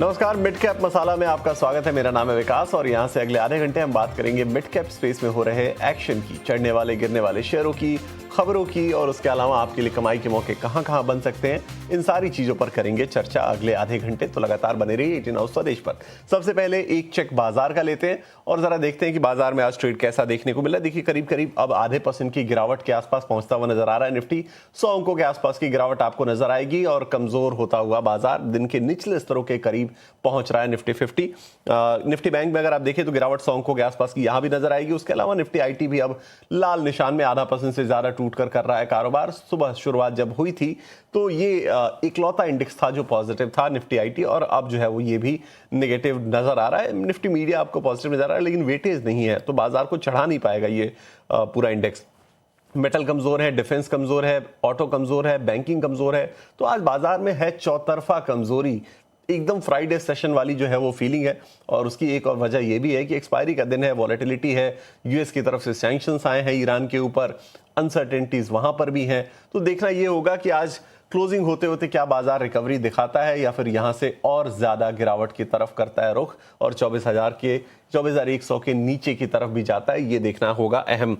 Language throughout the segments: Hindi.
नमस्कार, मिड कैप मसाला में आपका स्वागत है। मेरा नाम है विकास और यहाँ से अगले आधे घंटे हम बात करेंगे मिड कैप स्पेस में हो रहे एक्शन की, चढ़ने वाले गिरने वाले शेयरों की, खबरों की और उसके अलावा आपके लिए कमाई के मौके कहां कहां बन सकते हैं, इन सारी चीजों पर करेंगे चर्चा अगले आधे घंटे। तो लगातार बने रहिए 18 हाउस स्वदेश पर। सबसे पहले एक चेक बाजार का लेते हैं और जरा देखते हैं कि बाजार में आज ट्रेड कैसा देखने को मिला। देखिए, करीब करीब अब आधे % की गिरावट के आसपास पहुंचता हुआ नजर आ रहा है। निफ्टी 100 अंकों के आसपास की गिरावट आपको नजर आएगी और कमजोर होता हुआ बाजार दिन के निचले स्तरों के करीब पहुंच रहा है। निफ्टी 50 निफ्टी बैंक में अगर आप देखें तो गिरावट 100 अंकों के आसपास की यहां भी नजर आएगी। उसके अलावा निफ्टी आईटी भी अब लाल निशान में, आधा % से ज्यादा टूट कर रहा है कारोबार। सुबह शुरुआत जब हुई थी तो ये इकलौता इंडेक्स था जो पॉजिटिव था, निफ्टी आईटी, और अब जो है वो ये भी नेगेटिव नजर आ रहा है। निफ्टी मीडिया आपको पॉजिटिव नजर आ रहा है लेकिन वेटेज नहीं है, तो बाजार को चढ़ा नहीं पाएगा ये पूरा इंडेक्स। मेटल कमजोर है, डिफेंस कमजोर है, ऑटो कमजोर है, बैंकिंग कमजोर है। तो आज बाजार में है चौतरफा कमजोरी, एकदम फ्राइडे सेशन वाली जो है वो फीलिंग है। और उसकी एक और वजह यह भी है कि एक्सपायरी का दिन है, वॉलेटिलिटी है, यूएस की तरफ से सैंक्शंस आए हैं ईरान के ऊपर, अनसर्टेनिटीज वहां पर भी हैं। तो देखना यह होगा कि आज क्लोजिंग होते होते क्या बाजार रिकवरी दिखाता है या फिर यहां से और ज्यादा गिरावट की तरफ करता है रुख और 24,100 के नीचे की तरफ भी जाता है, ये देखना होगा अहम।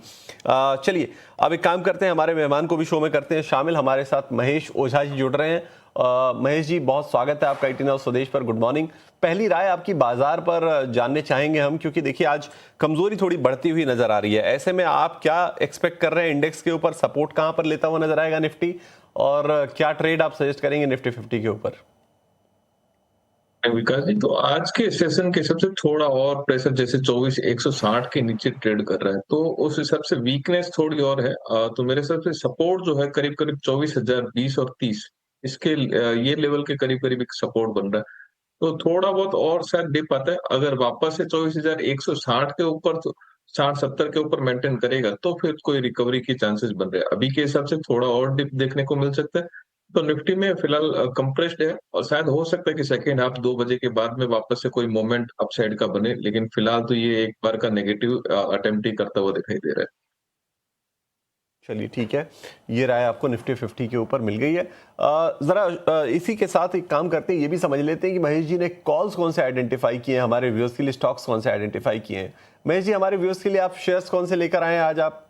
चलिए अब एक काम करते हैं, हमारे मेहमान को भी शो में करते हैं शामिल। हमारे साथ महेश ओझा जी जुड़ रहे हैं। महेश जी, बहुत स्वागत है आपका 18 हाउस स्वदेश पर। Good morning. पहली राय आपकी बाजार पर जानने चाहेंगे हम, क्योंकि देखिए आज कमजोरी थोड़ी बढ़ती हुई नजर आ रही है। ऐसे में आप क्या एक्सपेक्ट कर रहे हैं? इंडेक्स के ऊपर सपोर्ट कहां पर लेता हुआ नजर आएगा निफ्टी, और क्या ट्रेड आप सजेस्ट करेंगे निफ्टी 50 के ऊपर? विकास जी, तो आज के सेशन के हिसाब से थोड़ा और प्रेशर जैसे 24,160 के नीचे ट्रेड कर रहा है, तो उस हिसाब से वीकनेस थोड़ी और है। तो मेरे हिसाब से सपोर्ट जो है करीब करीब 24,020 और 30, इसके ये लेवल के करीब करीब एक सपोर्ट बन रहा है। तो थोड़ा बहुत और शायद डिप आता है, अगर वापस से 24,160 के ऊपर, तो 60-70 के ऊपर मेंटेन करेगा तो फिर कोई रिकवरी के चांसेस बन रहे हैं। अभी के हिसाब से थोड़ा और डिप देखने को मिल सकता है। तो निफ्टी में फिलहाल कंप्रेस्ड है और शायद हो सकता है कि सेकेंड हाफ 2 बजे के बाद में वापस से कोई मोमेंट अपसाइड का बने, लेकिन फिलहाल तो ये एक बार का नेगेटिव अटेम्प्ट ही करता हुआ दिखाई दे रहा है। चलिए ठीक है, ये राय आपको निफ्टी 50 के ऊपर मिल गई है। जरा इसी के साथ एक काम करते हैं, ये भी समझ लेते हैं कि महेश जी ने कॉल्स कौन से आइडेंटिफाई किए हैं हमारे व्यूअर्स के लिए, स्टॉक्स कौन से आइडेंटिफाई किए हैं। महेश जी, हमारे व्यूअर्स के लिए आप शेयर्स कौन से लेकर आए हैं आज आप?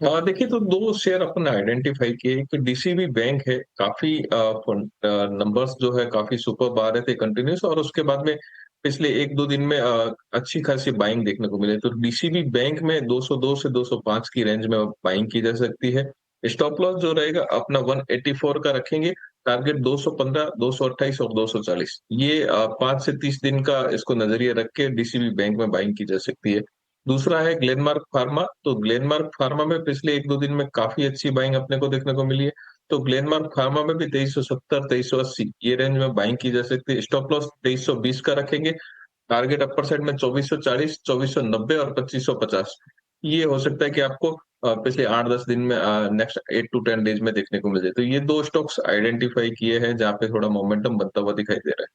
देखिए, तो 2 शेयर अपन आइडेंटिफाई किए। एक तो डीसीबी बैंक है, काफ़ी नंबर्स जो है काफ़ी सुपर्ब आ रहे थे कंटिन्यूअस, और उसके बाद में पिछले 1-2 दिन में अच्छी खासी बाइंग देखने को मिले। तो डीसीबी बैंक में 202 से 205 की रेंज में बाइंग की जा सकती है। स्टॉप लॉस जो रहेगा अपना 184 का रखेंगे, टारगेट 215, 228 और 240। ये 5 से 30 दिन का इसको नज़रिया रख के डीसीबी बैंक में बाइंग की जा सकती है। दूसरा है ग्लेनमार्क फार्मा। तो ग्लेनमार्क फार्मा में पिछले 1-2 दिन में काफ़ी अच्छी बाइंग अपने को देखने को मिली है। तो ग्लेनमार्क फार्मा में भी 2370, 2380 ये रेंज में बाइंग की जा सकती है। स्टॉप लॉस 2320 का रखेंगे। टारगेट अपर साइड में 2440, 2490 और 2550। ये हो सकता है कि आपको पिछले 8-10 दिन में नेक्स्ट 8 टू 10 डेज में देखने को मिल जाए। तो ये 2 स्टॉक्स आइडेंटिफाई किए हैं जहाँ पे थोड़ा मोमेंटम बनता हुआ दिखाई दे रहा है।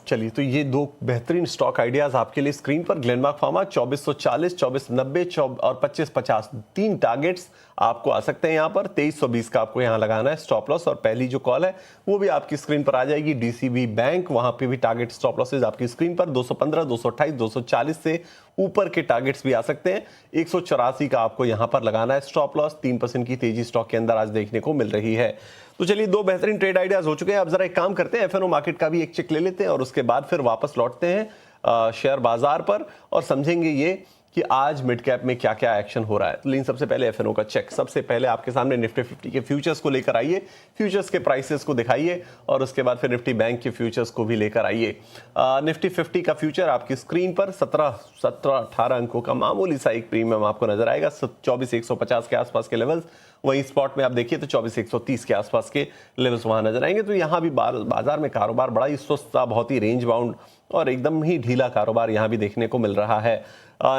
चलिए, तो ये दो बेहतरीन स्टॉक आइडियाज आपके लिए स्क्रीन पर। ग्लेनमार्क फार्मा 2440, 2490 और 2550, 3 टारगेट्स आपको आ सकते हैं यहाँ पर। 2320 का आपको यहाँ लगाना है स्टॉप लॉस, और पहली जो कॉल है वो भी आपकी स्क्रीन पर आ जाएगी। डीसीबी बैंक, वहां पे भी टारगेट स्टॉप लॉसेज आपकी स्क्रीन पर 215, 228, 240 से ऊपर के टारगेट्स भी आ सकते हैं। 184 का आपको यहाँ पर लगाना है स्टॉप लॉस। 3% की तेजी स्टॉक के अंदर आज देखने को मिल रही है। तो चलिए, 2 बेहतरीन ट्रेड आइडियाज हो चुके हैं। अब जरा एक काम करते हैं, एफएनओ मार्केट का भी एक चेक ले लेते हैं और उसके बाद फिर वापस लौटते हैं शेयर बाजार पर और समझेंगे ये कि आज मिड कैप में क्या क्या एक्शन हो रहा है। तो लेकिन सबसे पहले एफएनओ का चेक। सबसे पहले आपके सामने निफ्टी 50 के फ्यूचर्स को लेकर आइए, फ्यूचर्स के प्राइसेस को दिखाइए और उसके बाद फिर निफ्टी बैंक के फ्यूचर्स को भी लेकर आइए। निफ्टी 50 का फ्यूचर आपकी स्क्रीन पर 17-18 अंकों का मामूली सा एक प्रीमियम आपको नजर आएगा, 24,150 के आसपास के लेवल्स। वहीं स्पॉट में आप देखिए तो 24,130 के आसपास के लेवल्स वहां नजर आएंगे। तो यहां भी बाजार में कारोबार बड़ा ही सुस्त, बहुत ही रेंज बाउंड और एकदम ही ढीला कारोबार यहां भी देखने को मिल रहा है।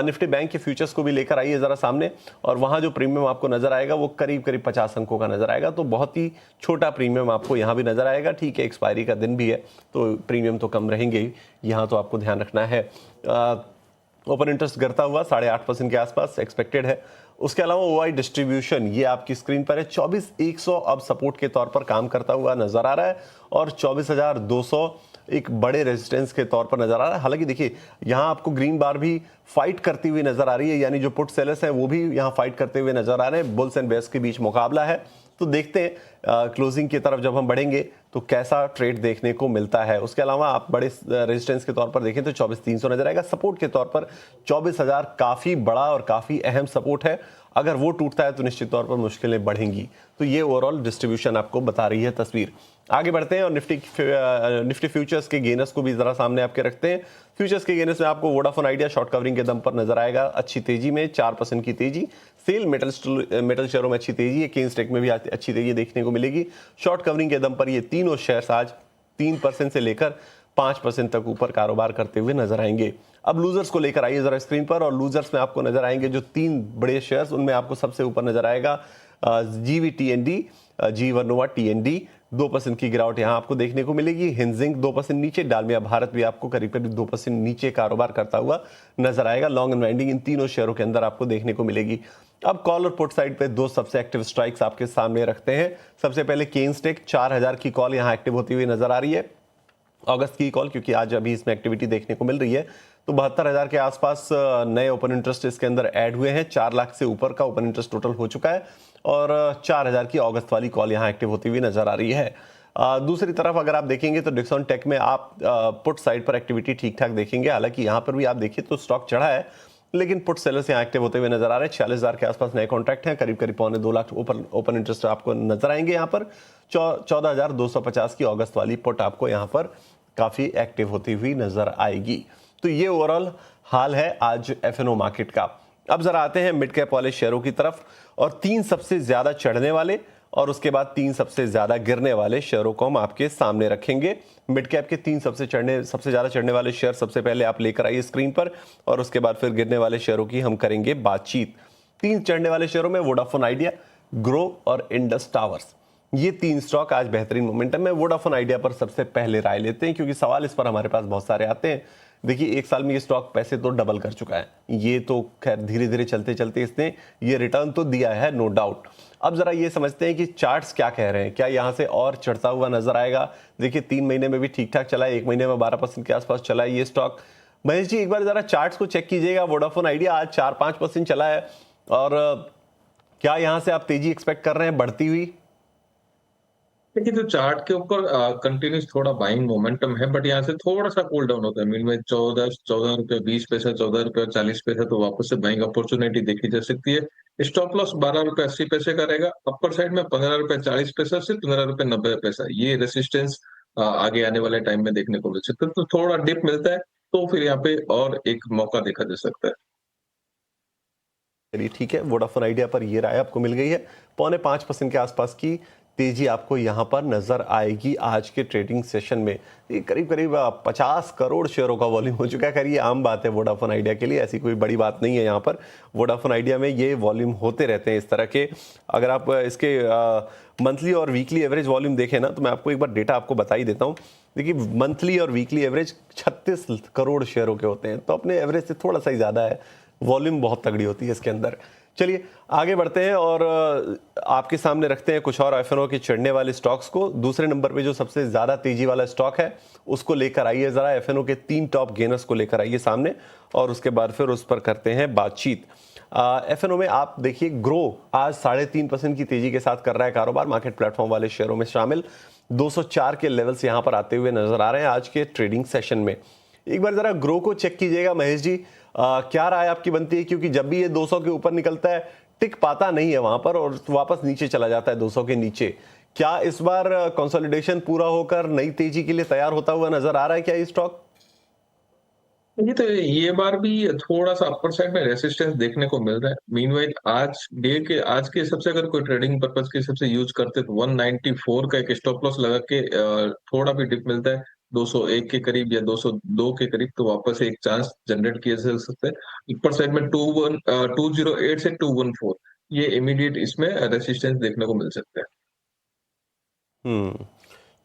निफ्टी बैंक के फ्यूचर्स को भी लेकर आइए जरा सामने, और वहां जो प्रीमियम आपको नजर आएगा वो करीब करीब 50 अंकों का नजर आएगा। तो बहुत ही छोटा प्रीमियम आपको यहां भी नजर आएगा। ठीक है, एक्सपायरी का दिन भी है तो प्रीमियम तो कम रहेंगे ही, यहां तो आपको ध्यान रखना है। ओपन इंटरेस्ट गिरता हुआ 8.5% के आसपास एक्सपेक्टेड है। उसके अलावा ओआई डिस्ट्रीब्यूशन ये आपकी स्क्रीन पर है, 24,100 अब सपोर्ट के तौर पर काम करता हुआ नजर आ रहा है और 24,200 एक बड़े रेजिस्टेंस के तौर पर नजर आ रहा है। हालांकि देखिए यहां आपको ग्रीन बार भी फाइट करती हुई नजर आ रही है, यानी जो पुट सेलर्स हैं वो भी यहां फाइट करते हुए नजर आ रहे हैं। बुल्स एंड बेयर्स के बीच मुकाबला है, तो देखते हैं क्लोजिंग की तरफ जब हम बढ़ेंगे तो कैसा ट्रेड देखने को मिलता है। उसके अलावा आप बड़े रेजिस्टेंस के तौर पर देखें तो 24,300 नजर आएगा। सपोर्ट के तौर पर 24,000 काफी बड़ा और काफी अहम सपोर्ट है, अगर वो टूटता है तो निश्चित तौर पर मुश्किलें बढ़ेंगी। तो ये ओवरऑल डिस्ट्रीब्यूशन आपको बता रही है तस्वीर। आगे बढ़ते हैं और निफ्टी फ्यूचर्स के गेनर्स को भी जरा सामने आपके रखते हैं। फ्यूचर्स के गेनर्स में आपको वोडाफोन आइडिया शॉर्ट कवरिंग के दम पर नजर आएगा, अच्छी तेजी में 4% की तेजी। सेल मेटल शेयरों में अच्छी तेजी है, केन स्टेक में भी अच्छी तेजी देखने को मिलेगी। शॉर्ट कवरिंग के दम पर ये तीनों शेयर्स आज 3% से लेकर 5% तक ऊपर कारोबार करते हुए नजर आएंगे। अब लूजर्स को लेकर आइए जरा स्क्रीन पर, और लूजर्स में आपको नजर आएंगे जो 3 बड़े शेयर्स, उनमें आपको सबसे ऊपर नजर आएगा GVTND, जी वर्नोवा TND, 2% की गिरावट यहां आपको देखने को मिलेगी। हिंजिंग 2% नीचे, डालमिया भारत भी आपको करीब करीब 2% नीचे कारोबार करता हुआ नजर आएगा। लॉन्ग एंड वाइंडिंग इन तीनों शेयरों के अंदर आपको देखने को मिलेगी। अब कॉल और पुट साइड पे 2 सबसे एक्टिव स्ट्राइक्स आपके सामने रखते हैं। सबसे पहले केन स्टेक 4,000 की कॉल यहां एक्टिव होती हुई नजर आ रही है, अगस्त की कॉल, क्योंकि आज अभी इसमें एक्टिविटी देखने को मिल रही है। तो 72,000 के आसपास नए ओपन इंटरेस्ट इसके अंदर ऐड हुए हैं, 4 लाख से ऊपर का ओपन इंटरेस्ट टोटल हो चुका है और 4,000 की अगस्त वाली कॉल यहां एक्टिव होती हुई नजर आ रही है। दूसरी तरफ अगर आप देखेंगे तो डिक्सन टेक में आप पुट साइड पर एक्टिविटी ठीक ठाक देखेंगे। हालांकि यहां पर भी आप देखिए तो स्टॉक चढ़ा है, लेकिन पुट सेलर्स यहाँ एक्टिव होते हुए नजर आ रहे हैं। 46,000 के आसपास नए कॉन्ट्रैक्ट हैं, करीब करीब 2.25 लाख ओपन इंटरेस्ट आपको नजर आएंगे। यहाँ पर 14,250 की अगस्त वाली पुट आपको यहाँ पर काफी एक्टिव होती हुई नजर आएगी। तो ये ओवरऑल हाल है आज एफएनओ मार्केट का। अब जरा आते हैं मिड कैप वाले शेयरों की तरफ, और 3 सबसे ज्यादा चढ़ने वाले और उसके बाद 3 सबसे ज्यादा गिरने वाले शेयरों को हम आपके सामने रखेंगे। मिड कैप के 3 सबसे ज्यादा चढ़ने वाले शेयर सबसे पहले आप लेकर आइए स्क्रीन पर, और उसके बाद फिर गिरने वाले शेयरों की हम करेंगे बातचीत। 3 चढ़ने वाले शेयरों में वोडाफोन आइडिया, ग्रो और इंडस टावर्स, ये 3 स्टॉक आज बेहतरीन मोमेंटम में। वोडाफोन आइडिया पर सबसे पहले राय लेते हैं, क्योंकि सवाल इस पर हमारे पास बहुत सारे आते हैं। देखिए 1 साल में ये स्टॉक पैसे तो डबल कर चुका है, ये तो खैर धीरे धीरे चलते चलते इसने ये रिटर्न तो दिया है, नो डाउट। अब जरा ये समझते हैं कि चार्ट्स क्या कह रहे हैं, क्या यहां से और चढ़ता हुआ नजर आएगा। देखिए 3 महीने में भी ठीक ठाक चला है, 1 महीने में 12% के आसपास चला है ये स्टॉक। महेश जी एक बार जरा चार्ट्स को चेक कीजिएगा। वोडाफोन आइडिया आज 4-5% चला है, और क्या यहां से आप तेजी एक्सपेक्ट कर रहे हैं बढ़ती हुई? देखिए जो चार्ट के ऊपर कंटिन्यूस थोड़ा बाइंग मोमेंटम है, बट यहाँ से थोड़ा सा कूल डाउन होता है। मीन में 14 रुपये 20 पैसा, 14 रुपये 40 पैसा, तो वापस से बाइंग अपॉर्चुनिटी देखी जा सकती है। स्टॉप लॉस 12 रुपये 80 पैसे का रहेगा। अपर साइड में 15 रुपये 40 पैसा से 15 रुपये 90 पैसा, ये रेसिस्टेंस आगे आने वाले टाइम में देखने को मिल सकता है। तो थोड़ा डिप मिलता है तो फिर यहाँ पे और एक मौका देखा जा सकता है। चलिए ठीक है, वोडाफोन आइडिया पर ये राय आपको मिल गई है। 0.5% के आसपास की तेजी आपको यहां पर नजर आएगी आज के ट्रेडिंग सेशन में। ये करीब करीब 50 करोड़ शेयरों का वॉल्यूम हो चुका है। खैर ये आम बात है वोडाफोन आइडिया के लिए, ऐसी कोई बड़ी बात नहीं है। यहाँ पर वोडाफोन आइडिया में ये वॉल्यूम होते रहते हैं इस तरह के। अगर आप इसके मंथली और वीकली एवरेज वॉल्यूम देखें ना, तो मैं आपको एक बार डेटा आपको बता ही देता हूँ। देखिए मंथली और वीकली एवरेज 36 करोड़ शेयरों के होते हैं, तो अपने एवरेज से थोड़ा सा ही ज्यादा है। वॉल्यूम बहुत तगड़ी होती है इसके अंदर। चलिए आगे बढ़ते हैं और आपके सामने रखते हैं कुछ और एफएनओ के चढ़ने वाले स्टॉक्स को। दूसरे नंबर पे जो सबसे ज्यादा तेजी वाला स्टॉक है उसको लेकर आइए जरा। एफएनओ के 3 टॉप गेनर्स को लेकर आइए सामने, और उसके बाद फिर उस पर करते हैं बातचीत। एफएनओ में आप देखिए ग्रो आज 3.5% की तेजी के साथ कर रहा है कारोबार, मार्केट प्लेटफॉर्म वाले शेयरों में शामिल। 204 के लेवल्स यहां पर आते हुए नजर आ रहे हैं आज के ट्रेडिंग सेशन में। एक बार जरा ग्रो को चेक कीजिएगा महेश जी, क्या राय आपकी बनती है? क्योंकि जब भी ये 200 के ऊपर निकलता है टिक पाता नहीं है वहां पर, और वापस नीचे चला जाता है 200 के नीचे। क्या इस बार कंसोलिडेशन पूरा होकर नई तेजी के लिए तैयार होता हुआ नजर आ रहा है क्या ये स्टॉक? ये बार भी थोड़ा सा अपर साइड में रेसिस्टेंस देखने को मिल रहा है। मीनवाइल आज के हिसाब से अगर कोई ट्रेडिंग पर्पस के हिसाब से यूज करते तो 194 का एक स्टॉप लॉस लगा के थोड़ा भी डिप मिलता है 201 के करीब या 202 के करीब, तो वापस एक चांस जनरेट किया जा सकता है। ऊपर साइड में 208 से 214, ये इमीडिएट इसमें रेसिस्टेंस देखने को मिल सकता है।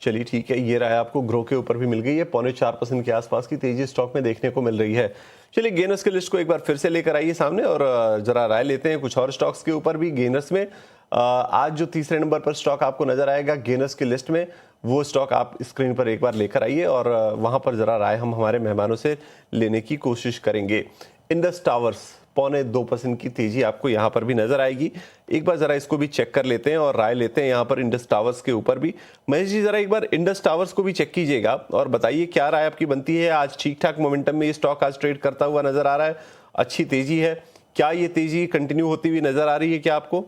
चलिए ठीक है, ये राय आपको ग्रो के ऊपर भी मिल गई है। 0.25% के आसपास की तेजी स्टॉक में देखने को मिल रही है। चलिए गेनर्स की लिस्ट को एक बार फिर से लेकर आइए सामने और जरा राय लेते हैं कुछ और स्टॉक्स के ऊपर भी। गेनर्स में आज जो तीसरे नंबर पर स्टॉक आपको नजर आएगा गेनर्स की लिस्ट में, वो स्टॉक आप स्क्रीन पर एक बार लेकर आइए और वहां पर जरा राय हम हमारे मेहमानों से लेने की कोशिश करेंगे। इंडस टावर्स 0.25% की तेजी आपको यहां पर भी नजर आएगी। एक बार जरा इसको भी चेक कर लेते हैं और राय लेते हैं यहां पर इंडस टावर्स के ऊपर भी। महेश जी जरा एक बार इंडस टावर्स को भी चेक कीजिएगा और बताइए क्या राय आपकी बनती है। आज ठीक ठाक मोमेंटम में ये स्टॉक आज ट्रेड करता हुआ नजर आ रहा है, अच्छी तेजी है, क्या ये तेजी कंटिन्यू होती हुई नजर आ रही है क्या आपको?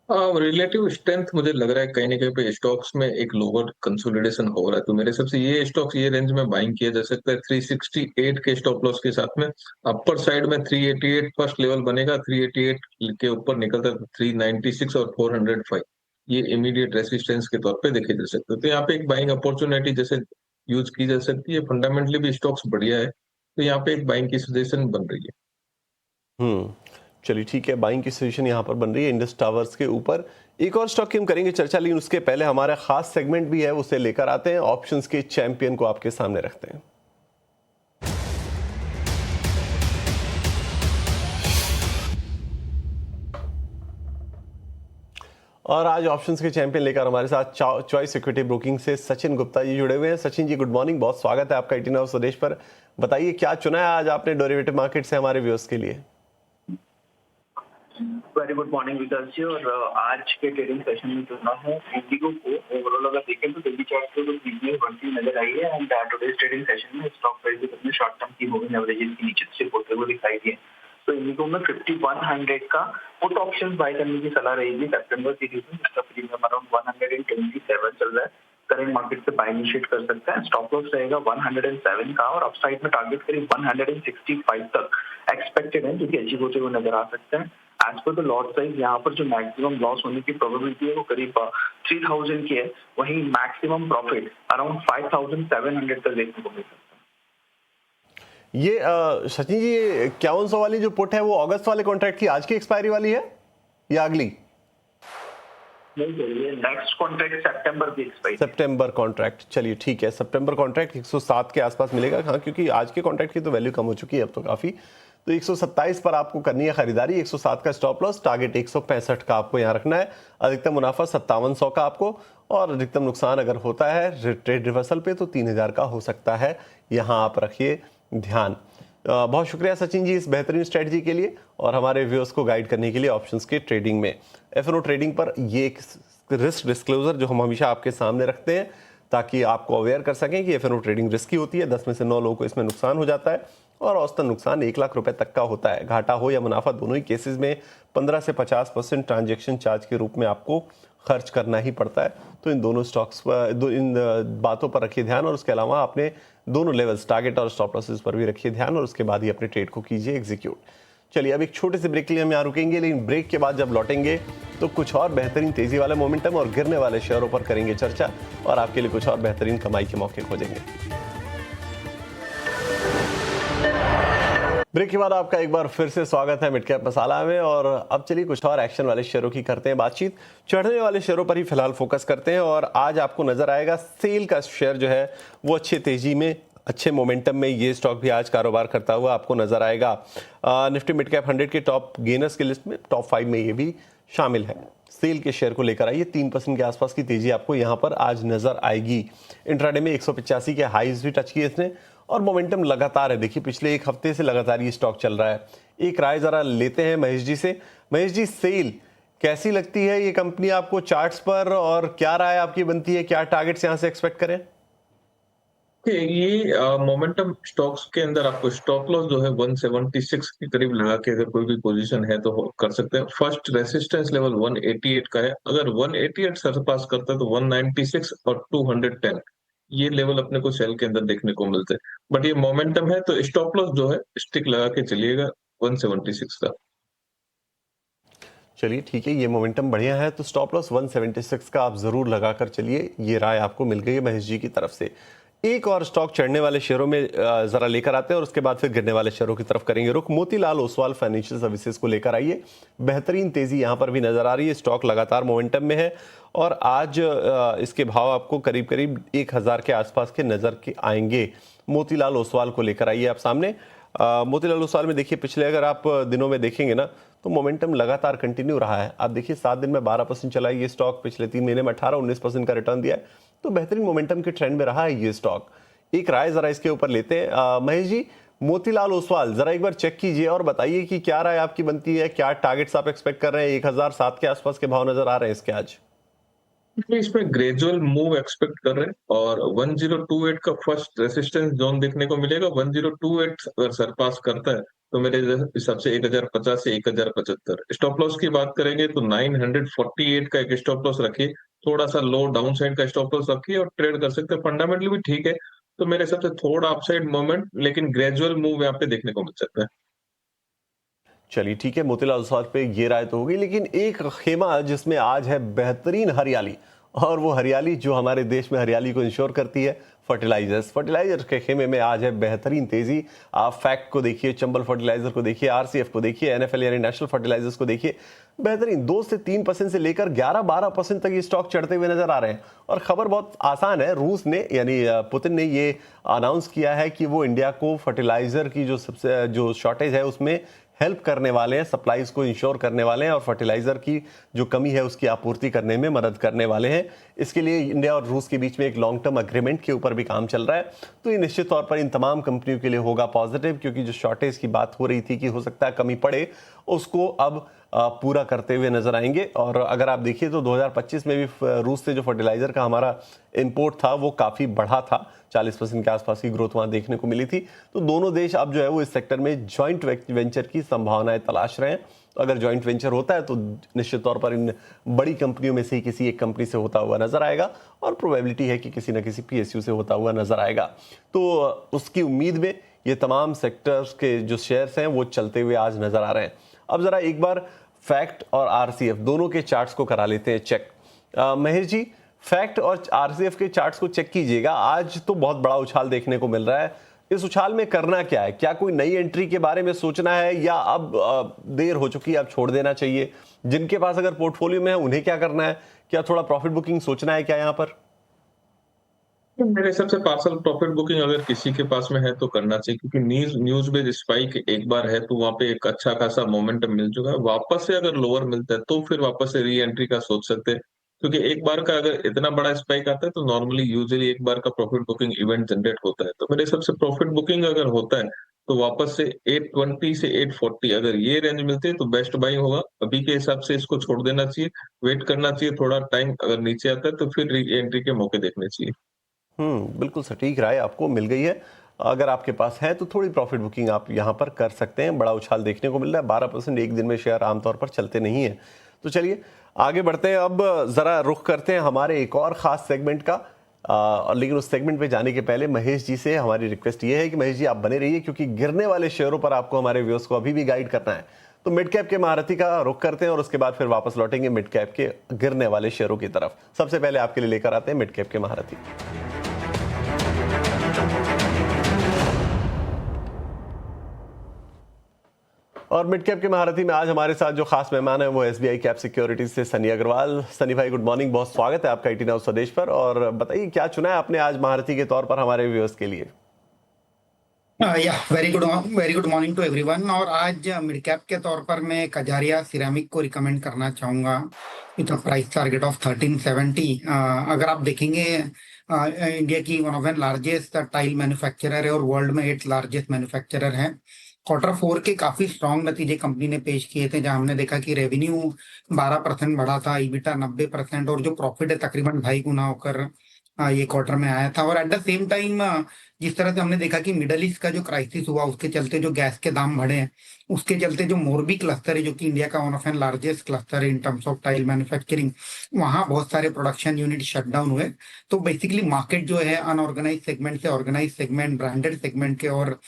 रिलेटिव स्ट्रेंथ मुझे लग रहा है कहीं ना कहीं पे स्टॉक्स में एक लोअर कंसोलिडेशन हो रहा है, तो मेरे हिसाब से ये स्टॉक्स ये रेंज में बाइंग किया जा सकता है 368 के स्टॉप लॉस के साथ में। अपर साइड में 388 फर्स्ट लेवल बनेगा, 388 के ऊपर निकलता है 396 और 405, ये इमीडिएट रेसिस्टेंस के तौर पे देखे जा सकते हैं। तो यहाँ पे एक बाइंग अपॉर्चुनिटी जैसे यूज की जा सकती है। फंडामेंटली भी स्टॉक्स बढ़िया है, तो यहाँ पे एक बाइंग की सजेशन बन रही है। चलिए ठीक है, बाइंग की सिचुएशन यहाँ पर बन रही है इंडस टावर्स के ऊपर। एक और स्टॉक की हम करेंगे चर्चा, लेकिन उसके पहले हमारा खास सेगमेंट भी है, उसे लेकर आते हैं। ऑप्शंस के चैंपियन को आपके सामने रखते हैं। और आज ऑप्शंस के चैंपियन लेकर हमारे साथ चॉइस इक्विटी ब्रोकिंग से सचिन गुप्ता जी जुड़े हुए हैं। सचिन जी गुड मॉर्निंग, बहुत स्वागत है आपका 18 आवर्स स्वदेश पर। बताइए क्या चुना है आज आपने डेरिवेटिव मार्केट से हमारे व्यूअर्स के लिए? वेरी गुड मॉर्निंग विकास जी। और आज के ट्रेडिंग सेशन में चुना है इंडिगो को। ओवरऑल अगर देखें तो डेली चार्ट पे तो वीकनेस बढ़ती नजर आई है एंड टुडेज ट्रेडिंग सेशन में स्टॉक प्राइस अपने शॉर्ट टर्म की मूविंग एवरेजेस के नीचे से होते हुए दिखाई दिए। तो इंडिगो में 5100 का पुट ऑप्शन बाय करने की सलाह रहेगी सितंबर सीरीज में, जिसका प्रीमियम अराउंड 127 चल रहा है। करंट मार्केट से बाय इनिशिएट कर सकता है। स्टॉप लॉस रहेगा 107 का और अपसाइड में टारगेट करीब 165 तक एक्सपेक्टेड है, जो कि अचीव होते हुए नजर आ सकते हैं। As per the lot size यहाँ पर जो मैक्सिमम लॉस होने की प्रोबेबिलिटी है वो करीब 3000 की है। वहीं मैक्सिमम प्रॉफिट अराउंड 5700 तक देखने को मिल सकता है। ये सचिन जी 5100 वाली जो पुट है वो अगस्त वाले कॉन्ट्रैक्ट की आज की एक्सपायरी वाली है या अगली? नेक्स्ट कॉन्ट्रैक्ट सितंबर की एक्सपायरी। सितंबर कॉन्ट्रैक्ट, चलिए ठीक है। सितंबर कॉन्ट्रैक्ट 107 के आसपास मिलेगा। हाँ, क्योंकि आज के कॉन्ट्रैक्ट की तो वैल्यू कम हो चुकी है अब तो काफी। तो 127 पर आपको करनी है खरीदारी। 107 का स्टॉप लॉस, टारगेट 165 का आपको यहाँ रखना है। अधिकतम मुनाफा 5700 का आपको, और अधिकतम नुकसान अगर होता है ट्रेड रिवर्सल पे तो 3000 का हो सकता है। यहाँ आप रखिए ध्यान। बहुत शुक्रिया सचिन जी इस बेहतरीन स्ट्रेटजी के लिए और हमारे व्यूअर्स को गाइड करने के लिए ऑप्शंस के ट्रेडिंग में। एफएनओ ट्रेडिंग पर ये एक रिस्क डिस्क्लोजर जो हम हमेशा आपके सामने रखते हैं ताकि आपको अवेयर कर सकें कि एफएनओ ट्रेडिंग रिस्की होती है। 10 में से 9 लोगों को इसमें नुकसान हो जाता है और औसतन नुकसान 1 लाख रुपए तक का होता है। घाटा हो या मुनाफा, दोनों ही केसेस में 15 से 50% ट्रांजैक्शन चार्ज के रूप में आपको खर्च करना ही पड़ता है। तो इन दोनों स्टॉक्स पर, इन बातों पर रखिए ध्यान और उसके अलावा अपने दोनों लेवल्स टारगेट और स्टॉप लॉसेस पर भी रखिए ध्यान और उसके बाद ही अपने ट्रेड को कीजिए एग्जीक्यूट। चलिए अब एक छोटे से ब्रेक के लिए हम यहाँ रुकेंगे, लेकिन ब्रेक के बाद जब लौटेंगे तो कुछ और बेहतरीन तेजी वाले मोमेंटम और गिरने वाले शेयरों पर करेंगे चर्चा और आपके लिए कुछ और बेहतरीन कमाई के मौके खोजेंगे। ब्रेक के बाद आपका एक बार फिर से स्वागत है मिड कैप मसाला में। और अब चलिए कुछ और एक्शन वाले शेयरों की करते हैं बातचीत। चढ़ने वाले शेयरों पर ही फिलहाल फोकस करते हैं और आज आपको नजर आएगा सेल का शेयर जो है वो अच्छी तेजी में, अच्छे मोमेंटम में ये स्टॉक भी आज कारोबार करता हुआ आपको नजर आएगा। निफ्टी मिड कैप 100 के टॉप गेनर्स की लिस्ट में टॉप 5 में ये भी शामिल है। सेल के शेयर को लेकर आइए, 3% के आसपास की तेजी आपको यहाँ पर आज नजर आएगी। इंट्राडे में 185 के हाईज भी टच किए इसने और मोमेंटम लगातार है। देखिए पिछले एक हफ्ते से लगातार ये स्टॉक चल रहा है। एक राय जरा लेते हैं महेश जी से। महेश जी, सेल कैसी लगती है ये कंपनी आपको चार्ट्स पर, और क्या राय आपकी बनती है, क्या टारगेट्स यहाँ से एक्सपेक्ट करें? ये मोमेंटम स्टॉक्स के अंदर आपको स्टॉप लॉस जो है 176 के करीब लगा के अगर कोई भी पोजीशन है तो कर सकते हैं। फर्स्ट रेसिस्टेंस लेवल 188 का है, अगर 188 सरपास करता है तो 196 और 210 ये लेवल अपने को सेल के अंदर देखने को मिलते हैं। बट ये मोमेंटम है तो स्टॉप लॉस जो है स्टिक लगा के चलिएगा 176 का। चलिए ठीक है, ये मोमेंटम बढ़िया है तो स्टॉप लॉस 176 का आप जरूर लगाकर चलिए। ये राय आपको मिल गई है महेश जी की तरफ से। एक और स्टॉक चढ़ने वाले शेयरों में जरा लेकर आते हैं और उसके बाद फिर गिरने वाले शेयरों की तरफ करेंगे रुख। मोतीलाल ओसवाल फाइनेंशियल सर्विसेज को लेकर आइए। बेहतरीन तेजी यहां पर भी नजर आ रही है। स्टॉक लगातार मोमेंटम में है और आज इसके भाव आपको करीब करीब 1000 के आसपास के नजर के आएंगे। मोतीलाल ओसवाल को लेकर आइए आप सामने। मोतीलाल ओसवाल में देखिए पिछले अगर आप दिनों में देखेंगे ना तो मोमेंटम लगातार कंटिन्यू रहा है। आप देखिए 7 दिन में 12% चला है ये स्टॉक, पिछले 3 महीने में 18-19% का रिटर्न दिया है, तो बेहतरीन मोमेंटम के ट्रेंड में रहा है ये स्टॉक। एक राय जरा इसके ऊपर लेते हैं। महेश जी, मोतीलाल ओसवाल जरा एक बार चेक कीजिए और बताइए कि क्या राय आपकी बनती है, क्या टारगेट्स आप एक्सपेक्ट कर रहे हैं? 1007 के आसपास के भाव नजर आ रहे हैं इसके आज। तो इसमें ग्रेजुअल मूव एक्सपेक्ट कर रहे हैं और 1028 का फर्स्ट रेसिस्टेंस जोन देखने को मिलेगा। 1028 अगर सरपास करता है तो मेरे हिसाब से 1050 से 1075। स्टॉप लॉस की बात करेंगे तो 948 का एक स्टॉप लॉस रखिए, थोड़ा सा लो डाउन साइड का स्टॉप लॉस रखिए और ट्रेड कर सकते हैं। फंडामेंटली भी ठीक है, तो मेरे हिसाब से थोड़ा अपसाइड मोमेंट लेकिन ग्रेजुअल मूव यहाँ पे देखने को मिल सकता है। चलिए ठीक है, मोतीलाल ओसवाल पे ये राय तो होगी, लेकिन एक खेमा जिसमें आज है बेहतरीन हरियाली, और वो हरियाली जो हमारे देश में हरियाली को इंश्योर करती है, फर्टिलाइजर के खेमे में आज है बेहतरीन तेजी। आप फैक्ट को देखिए, चंबल फर्टिलाइजर को देखिए, आरसीएफ को देखिए, एनएफएल यानी नेशनल फर्टिलाइजर्स को देखिए, बेहतरीन 2 से 3% से लेकर 11-12% तक ये स्टॉक चढ़ते हुए नजर आ रहे हैं। और खबर बहुत आसान है, रूस ने यानी पुतिन ने ये अनाउंस किया है कि वो इंडिया को फर्टिलाइजर की जो शॉर्टेज है उसमें हेल्प करने वाले हैं, सप्लाईज को इंश्योर करने वाले हैं और फर्टिलाइजर की जो कमी है उसकी आपूर्ति करने में मदद करने वाले हैं। इसके लिए इंडिया और रूस के बीच में एक लॉन्ग टर्म अग्रीमेंट के ऊपर भी काम चल रहा है। तो ये निश्चित तौर पर इन तमाम कंपनियों के लिए होगा पॉजिटिव, क्योंकि जो शॉर्टेज की बात हो रही थी कि हो सकता है कमी पड़े, उसको अब पूरा करते हुए नजर आएंगे। और अगर आप देखिए तो 2025 में भी रूस से जो फर्टिलाइजर का हमारा इंपोर्ट था वो काफी बढ़ा था, 40% के आसपास की ग्रोथ वहां देखने को मिली थी। तो दोनों देश अब जो है वो इस सेक्टर में जॉइंट वेंचर की संभावनाएं तलाश रहे हैं। तो अगर जॉइंट वेंचर होता है तो निश्चित तौर पर इन बड़ी कंपनियों में से ही किसी एक कंपनी से होता हुआ नजर आएगा, और प्रोबेबिलिटी है कि किसी न किसी पीएसयू से होता हुआ नजर आएगा। तो उसकी उम्मीद में ये तमाम सेक्टर्स के जो शेयर्स हैं वो चलते हुए आज नजर आ रहे हैं। अब जरा एक बार फैक्ट और आरसीएफ दोनों के चार्ट्स को करा लेते हैं चेक। महेश जी, फैक्ट और आरसीएफ के चार्ट्स को चेक कीजिएगा। आज तो बहुत बड़ा उछाल देखने को मिल रहा है। इस उछाल में करना क्या है? क्या कोई नई एंट्री के बारे में सोचना है, या अब देर हो चुकी है, अब छोड़ देना चाहिए? जिनके पास अगर पोर्टफोलियो में है उन्हें क्या करना है? क्या थोड़ा प्रॉफिट बुकिंग सोचना है क्या यहाँ पर? तो मेरे हिसाब से पार्सल प्रॉफिट बुकिंग अगर किसी के पास में है तो करना चाहिए, क्योंकि न्यूज में स्पाइक एक बार है तो वहां पे एक अच्छा खासा मोमेंटम मिल चुका है। वापस से अगर लोअर मिलता है तो फिर वापस से री एंट्री का सोच सकते हैं, क्योंकि एक बार का अगर इतना बड़ा स्पाइक आता है तो नॉर्मली यूजुअली एक बार का प्रॉफिट बुकिंग इवेंट जनरेट होता है। तो मेरे हिसाब से प्रॉफिट बुकिंग अगर होता है तो वापस से 820 से 840 अगर ये रेंज मिलती है तो बेस्ट बाइंग होगा। अभी के हिसाब से इसको छोड़ देना चाहिए, वेट करना चाहिए थोड़ा टाइम, अगर नीचे आता है तो फिर री एंट्री के मौके देखने चाहिए। बिल्कुल सटीक राय आपको मिल गई है। अगर आपके पास है तो थोड़ी प्रॉफिट बुकिंग आप यहाँ पर कर सकते हैं। बड़ा उछाल देखने को मिल रहा है, 12% एक दिन में शेयर आमतौर पर चलते नहीं है। तो चलिए आगे बढ़ते हैं। अब जरा रुख करते हैं हमारे एक और खास सेगमेंट का। लेकिन उस सेगमेंट पे जाने के पहले महेश जी से हमारी रिक्वेस्ट ये है कि महेश जी आप बने रहिए, क्योंकि गिरने वाले शेयरों पर आपको हमारे व्यूअर्स को अभी भी गाइड करना है। तो मिड कैप के महारथी का रुख करते हैं और उसके बाद फिर वापस लौटेंगे मिड कैप के गिरने वाले शेयरों की तरफ। सबसे पहले आपके लिए लेकर आते हैं मिड कैप के महारथी। और मिड कैप के महारथी में आज हमारे साथ जो खास मेहमान है वो एसबीआई कैप सिक्योरिटीज से सनी अग्रवाल। सनी भाई गुड मॉर्निंग, बहुत स्वागत है आपका 18 हाउस स्वदेश पर। और बताइए क्या चुना है आपने आज महारथी के तौर पर हमारे व्यूअर्स के लिए? Yeah very good morning to everyone. और आज मिड कैप के तौर पर मैं कजारिया सिरेमिक को रिकमेंड करना चाहूंगा with a price target of 1370। अगर आप देखेंगे इंडिया की one of the largest tile manufacturer है और वर्ल्ड में 8th लार्जेस्ट मैन्युफैक्चरर है। Q4 के काफी स्ट्रॉन्ग नतीजे कंपनी ने पेश किए थे, जहां हमने देखा कि रेवेन्यू 12% बढ़ा था, ईबिटा 90%, और जो प्रॉफिट है तकरीबन 2.5 गुना होकर ये क्वार्टर में आया था। और एट द सेम टाइम जिस तरह से हमने देखा कि मिडल ईस्ट का जो क्राइसिस हुआ उसके चलते जो गैस के दाम बढ़े हैं, उसके चलते जो मोरबी क्लस्टर है जो कि इंडिया का one of and largest cluster है in terms of tile manufacturing, वहां बहुत सारे प्रोडक्शन यूनिट शट डाउन हुए। तो बेसिकली मार्केट जो है अनऑर्गेनाइज सेगमेंट से ऑर्गेनाइज सेगमेंट, ब्रांडेड सेगमेंट के और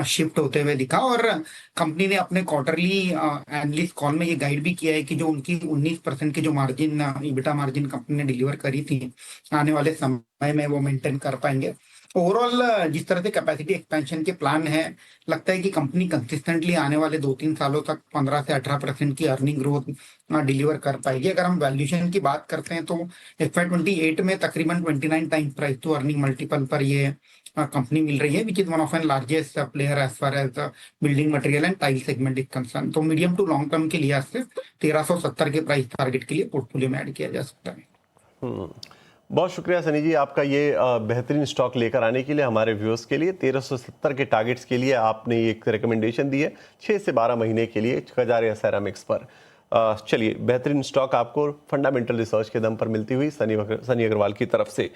शिफ्ट होते हुए दिखा। और कंपनी ने अपने क्वार्टरली एनालिस्ट कॉल में ये गाइड भी किया है कि जो उनकी 19% की जो मार्जिन ईबिटा मार्जिन कंपनी ने डिलीवर करी थी, आने वाले समय में वो मेंटेन कर पाएंगे। ओवरऑल जिस तरह से कैपेसिटी एक्सपेंशन के प्लान है, लगता है कि कंपनी कंसिस्टेंटली आने वाले 2-3 सालों तक 15 से 18% की अर्निंग ग्रोथ डिलीवर कर पाएगी। अगर हम वैल्यूएशन की बात करते हैं तो FY28 में तकरीबन 29 times price to earning multiple पर ये कंपनी मिल रही है, which is one of an largest player as far as building material and tile segment is concern. तो मीडियम टू लॉन्ग टर्म के लिहाज से 1370 के प्राइस टारगेट के लिए पोर्टफोलियो में ऐड किया जा सकता है। बहुत शुक्रिया सनी जी आपका ये बेहतरीन स्टॉक लेकर आने के लिए, हमारे व्यूअर्स के लिए 1370 के टारगेट्स के लिए आपने एक रिकमेंडेशन दी है 6 से 12 महीने के लिए कजारिया सेरामिक्स पर। चलिए, बेहतरीन स्टॉक आपको फंडामेंटल रिसर्च के दम पर मिलती हुई सनी अग्रवाल की तरफ से।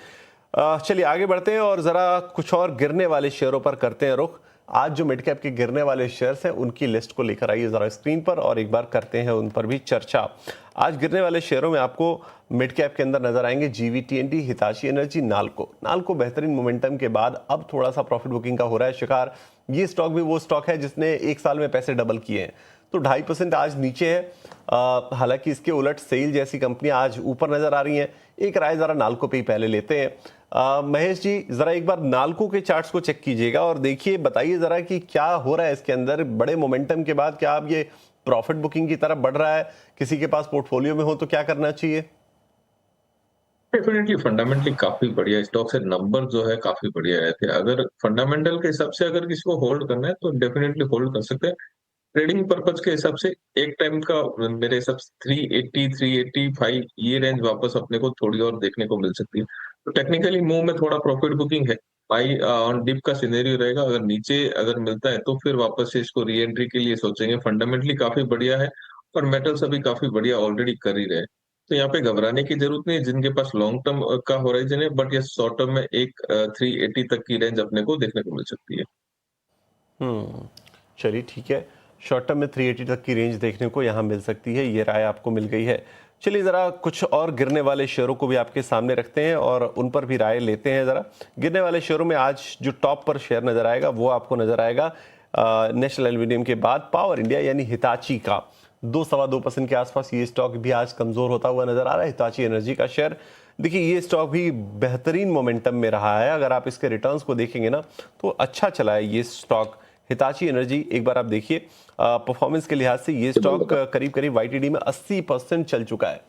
चलिए आगे बढ़ते हैं और ज़रा कुछ और गिरने वाले शेयरों पर करते हैं रुख। आज जो मिड कैप के गिरने वाले शेयर्स हैं उनकी लिस्ट को लेकर आइए ज़रा स्क्रीन पर और एक बार करते हैं उन पर भी चर्चा। आज गिरने वाले शेयरों में आपको मिड कैप के अंदर नजर आएंगे GVTNT, हिताची एनर्जी, नाल्को बेहतरीन मोमेंटम के बाद अब थोड़ा सा प्रॉफिट बुकिंग का हो रहा है शिकार। ये स्टॉक भी वो स्टॉक है जिसने एक साल में पैसे डबल किए हैं, तो 2.5% आज नीचे है। हालांकि इसके उलट सेल जैसी कंपनियां आज ऊपर नजर आ रही हैं। एक राय जरा नाल्को पे ही पहले लेते हैं। महेश जी जरा एक बार नाल्को के चार्ट्स को चेक कीजिएगा और देखिए, बताइए जरा कि क्या हो रहा है इसके अंदर बड़े मोमेंटम के बाद। क्या अब ये प्रॉफिट बुकिंग की तरफ बढ़ रहा है? किसी के पास पोर्टफोलियो में हो तो क्या करना चाहिए? डेफिनेटली फंडामेंटली काफी बढ़िया स्टॉक्स है, नंबर जो है काफी बढ़िया रहे थे। अगर फंडामेंटल के हिसाब से अगर किसी को होल्ड करना है तो डेफिनेटली होल्ड कर सकते हैं। ट्रेडिंग पर्पज के हिसाब से एक टाइम का मेरे हिसाब से 380 385 ये रेंज वापस अपने को थोड़ी और देखने को मिल सकती है। तो टेक्निकली मूव में थोड़ा प्रॉफिट बुकिंग है, बाई ऑन डिप का सिनेरियो रहेगा। अगर नीचे अगर मिलता है तो फिर वापस से इसको री एंट्री के लिए सोचेंगे। फंडामेंटली काफी बढ़िया है और मेटल्स अभी काफी बढ़िया ऑलरेडी कर ही रहे हैं, तो यहाँ पे घबराने की जरूरत नहीं है जिनके पास लॉन्ग टर्म का होराइजन है। बट ये शॉर्ट टर्म में एक 380 तक की रेंज अपने को देखने को मिल सकती है। चलिए ठीक है, शॉर्ट टर्म में 380 तक की रेंज देखने को यहाँ मिल सकती है, ये राय आपको मिल गई है। चलिए ज़रा कुछ और गिरने वाले शेयरों को भी आपके सामने रखते हैं और उन पर भी राय लेते हैं। ज़रा गिरने वाले शेयरों में आज जो टॉप पर शेयर नज़र आएगा वो आपको नज़र आएगा नेशनल एल्यूमिनियम के बाद पावर इंडिया यानी हिताची का 2-2.25% के आसपास ये स्टॉक भी आज कमज़ोर होता हुआ नज़र आ रहा है। हिताची एनर्जी का शेयर देखिए, ये स्टॉक भी बेहतरीन मोमेंटम में रहा है। अगर आप इसके रिटर्न्स को देखेंगे ना तो अच्छा चला है ये स्टॉक हिताची एनर्जी। एक बार आप देखिए परफॉर्मेंस के लिहाज से ये स्टॉक करीब करीब YTD में 80% चल चुका है।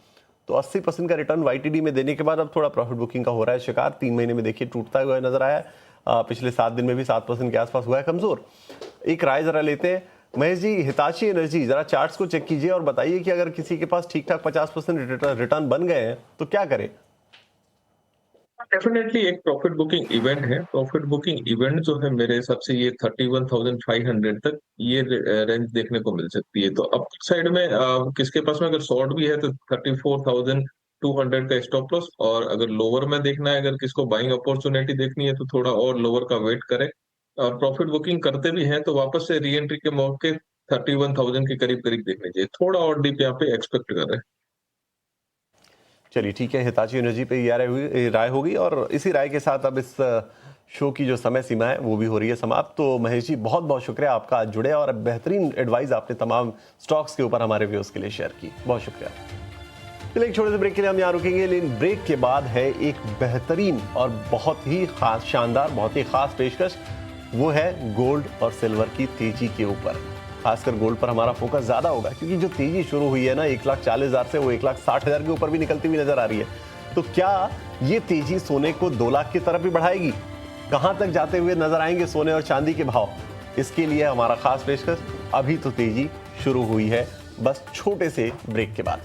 तो 80% का रिटर्न YTD में देने के बाद अब थोड़ा प्रॉफिट बुकिंग का हो रहा है शिकार। 3 महीने में देखिए टूटता हुआ नजर आया। पिछले 7 दिन में भी 7% के आसपास हुआ है कमजोर। एक राय जरा लेते हैं महेश जी, हिताची एनर्जी जरा चार्ट्स को चेक कीजिए और बताइए कि अगर किसी के पास ठीक ठाक 50% रिटर्न बन गए हैं तो क्या करें? डेफिनेटली एक प्रॉफिट बुकिंग इवेंट है। प्रॉफिट बुकिंग इवेंट जो है मेरे हिसाब से ये 31,500 तक ये रेंज देखने को मिल सकती है। तो अप साइड में किसके पास में अगर शॉर्ट भी है तो 34,200 का स्टॉप लॉस, और अगर लोअर में देखना है, अगर किसको बाइंग अपॉर्चुनिटी देखनी है तो थोड़ा और लोअर का वेट करे। और प्रॉफिट बुकिंग करते भी हैं तो वापस से री एंट्री के मौके 31,000 के करीब करीब देखने चाहिए। थोड़ा और डीप यहाँ पे एक्सपेक्ट कर रहे हैं। चलिए ठीक है, हिताची एनर्जी पे ये राय होगी और इसी राय के साथ अब इस शो की जो समय सीमा है वो भी हो रही है समाप्त। तो महेश जी बहुत बहुत शुक्रिया आपका आज जुड़े और बेहतरीन एडवाइस आपने तमाम स्टॉक्स के ऊपर हमारे व्यूअर्स के लिए शेयर की। बहुत शुक्रिया। चलिए एक छोटे से ब्रेक के लिए हम यहाँ रुकेंगे, लेकिन ब्रेक के बाद है एक बेहतरीन और बहुत ही खास, शानदार, बहुत ही खास पेशकश। वो है गोल्ड और सिल्वर की तेजी के ऊपर। खासकर गोल्ड पर हमारा फोकस ज्यादा होगा क्योंकि जो तेजी शुरू हुई है ना 1,40,000 से वो 1,60,000 के ऊपर भी निकलती हुई नजर आ रही है। तो क्या ये तेजी सोने को 2 लाख की तरफ भी बढ़ाएगी? कहां तक जाते हुए नजर आएंगे सोने और चांदी के भाव? इसके लिए हमारा खास पेशकश। अभी तो तेजी शुरू हुई है, बस छोटे से ब्रेक के बाद।